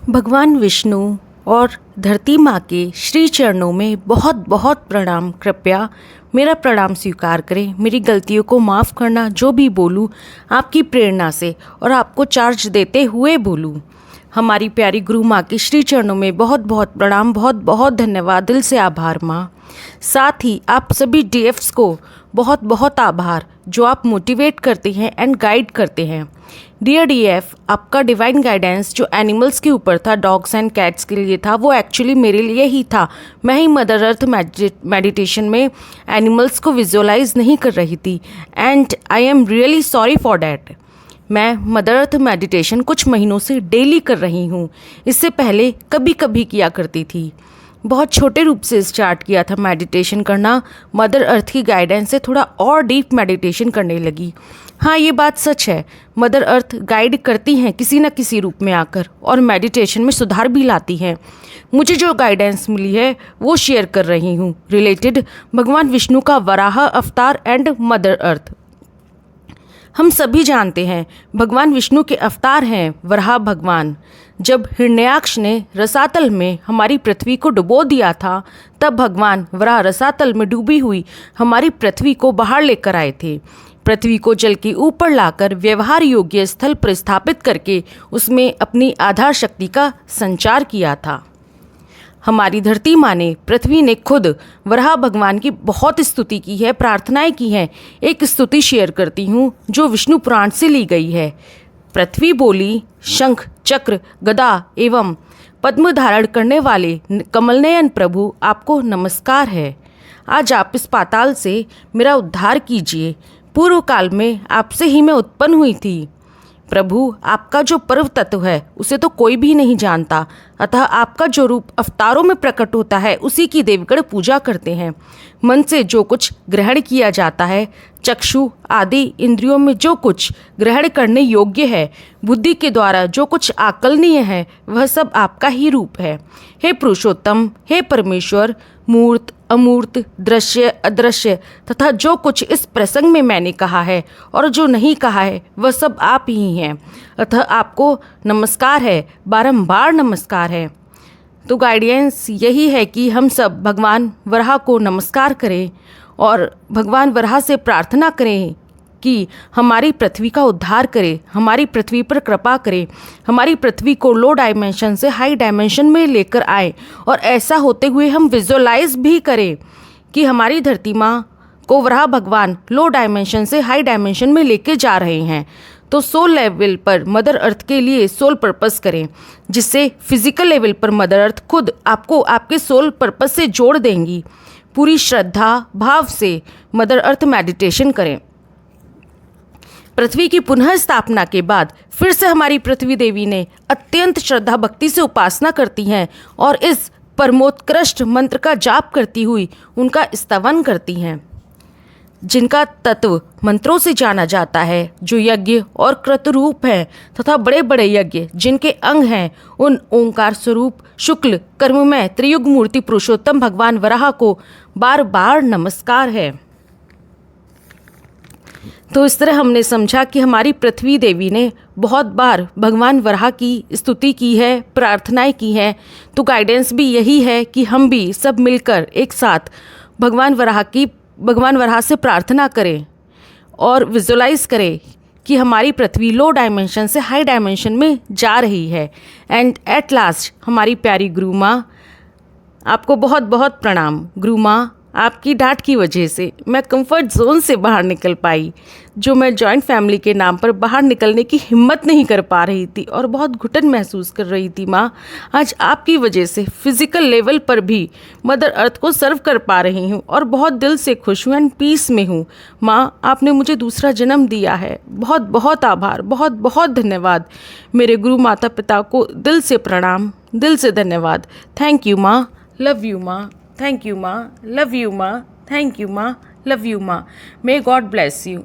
भगवान विष्णु और धरती माँ के श्री चरणों में बहुत बहुत प्रणाम। कृपया मेरा प्रणाम स्वीकार करें। मेरी गलतियों को माफ़ करना। जो भी बोलूँ आपकी प्रेरणा से और आपको चार्ज देते हुए बोलूँ। हमारी प्यारी गुरु माँ के श्री चरणों में बहुत बहुत प्रणाम, बहुत बहुत धन्यवाद, दिल से आभार माँ। साथ ही आप सभी डीएफ्स को बहुत बहुत आभार जो आप मोटिवेट करते हैं एंड गाइड करते हैं। डियर डीएफ, आपका डिवाइन गाइडेंस जो एनिमल्स के ऊपर था, डॉग्स एंड कैट्स के लिए था, वो एक्चुअली मेरे लिए ही था। मैं ही मदर अर्थ मेडिटेशन में एनिमल्स को विजुअलाइज नहीं कर रही थी and I am really sorry for that. मैं मदर अर्थ मेडिटेशन कुछ महीनों से डेली कर रही हूँ। इससे पहले कभी कभी किया करती थी। बहुत छोटे रूप से स्टार्ट किया था मेडिटेशन करना। मदर अर्थ की गाइडेंस से थोड़ा और डीप मेडिटेशन करने लगी। हाँ, ये बात सच है, मदर अर्थ गाइड करती हैं किसी न किसी रूप में आकर और मेडिटेशन में सुधार भी लाती हैं। मुझे जो गाइडेंस मिली है वो शेयर कर रही हूँ, रिलेटेड भगवान विष्णु का वराह अवतार एंड मदर अर्थ। हम सभी जानते हैं भगवान विष्णु के अवतार हैं वराह भगवान। जब हिरण्याक्ष ने रसातल में हमारी पृथ्वी को डुबो दिया था, तब भगवान वराह रसातल में डूबी हुई हमारी पृथ्वी को बाहर लेकर आए थे। पृथ्वी को जल के ऊपर लाकर व्यवहार योग्य स्थल पर स्थापित करके उसमें अपनी आधार शक्ति का संचार किया था। हमारी धरती माँ ने, पृथ्वी ने खुद वराह भगवान की बहुत स्तुति की है, प्रार्थनाएं की हैं। एक स्तुति शेयर करती हूँ जो विष्णु पुराण से ली गई है। पृथ्वी बोली, शंख चक्र गदा एवं पद्म धारण करने वाले कमलनयन प्रभु, आपको नमस्कार है। आज आप इस पाताल से मेरा उद्धार कीजिए। पूर्व काल में आपसे ही मैं उत्पन्न हुई थी। प्रभु, आपका जो पर्व तत्व है उसे तो कोई भी नहीं जानता, अतः आपका जो रूप अवतारों में प्रकट होता है उसी की देवगण पूजा करते हैं। मन से जो कुछ ग्रहण किया जाता है, चक्षु आदि इंद्रियों में जो कुछ ग्रहण करने योग्य है, बुद्धि के द्वारा जो कुछ आकलनीय है, वह सब आपका ही रूप है। हे पुरुषोत्तम, हे परमेश्वर, मूर्त अमूर्त, दृश्य अदृश्य तथा जो कुछ इस प्रसंग में मैंने कहा है और जो नहीं कहा है वह सब आप ही हैं, अतः आपको नमस्कार है, बारंबार नमस्कार है। तो गाइडेंस यही है कि हम सब भगवान वराह को नमस्कार करें और भगवान वराह से प्रार्थना करें कि हमारी पृथ्वी का उद्धार करे, हमारी पृथ्वी पर कृपा करे, हमारी पृथ्वी को लो डायमेंशन से हाई डायमेंशन में लेकर आए। और ऐसा होते हुए हम विजुअलाइज भी करें कि हमारी धरती माँ को वराह भगवान लो डायमेंशन से हाई डायमेंशन में लेके जा रहे हैं। तो सोल लेवल पर मदर अर्थ के लिए सोल पर्पस करें, जिससे फिजिकल लेवल पर मदर अर्थ खुद आपको आपके सोल पर्पस से जोड़ देंगी। पूरी श्रद्धा भाव से मदर अर्थ मेडिटेशन करें। पृथ्वी की पुनः स्थापना के बाद फिर से हमारी पृथ्वी देवी ने अत्यंत श्रद्धा भक्ति से उपासना करती हैं और इस परमोत्कृष्ट मंत्र का जाप करती हुई उनका स्तवन करती हैं, जिनका तत्व मंत्रों से जाना जाता है, जो यज्ञ और क्रतुरूप हैं तथा बड़े बड़े यज्ञ जिनके अंग हैं, उन ओंकार स्वरूप शुक्ल कर्ममय त्रियुग मूर्ति पुरुषोत्तम भगवान वराह को बार बार नमस्कार है। तो इस तरह हमने समझा कि हमारी पृथ्वी देवी ने बहुत बार भगवान वराह की स्तुति की है, प्रार्थनाएं की हैं। तो गाइडेंस भी यही है कि हम भी सब मिलकर एक साथ भगवान वराह से प्रार्थना करें और विजुअलाइज करें कि हमारी पृथ्वी लो डायमेंशन से हाई डायमेंशन में जा रही है। एंड एट लास्ट हमारी प्यारी गुरु माँ, आपको बहुत बहुत प्रणाम। गुरु माँ, आपकी डांट की वजह से मैं कंफर्ट जोन से बाहर निकल पाई। जो मैं जॉइंट फैमिली के नाम पर बाहर निकलने की हिम्मत नहीं कर पा रही थी और बहुत घुटन महसूस कर रही थी माँ, आज आपकी वजह से फिजिकल लेवल पर भी मदर अर्थ को सर्व कर पा रही हूँ और बहुत दिल से खुश हूँ एंड पीस में हूँ। माँ, आपने मुझे दूसरा जन्म दिया है, बहुत बहुत आभार, बहुत बहुत धन्यवाद। मेरे गुरु माता पिता को दिल से प्रणाम, दिल से धन्यवाद। थैंक यू माँ, लव यू माँ, थैंक यू माँ, लव यू माँ, थैंक यू माँ, लव यू माँ। May God bless you.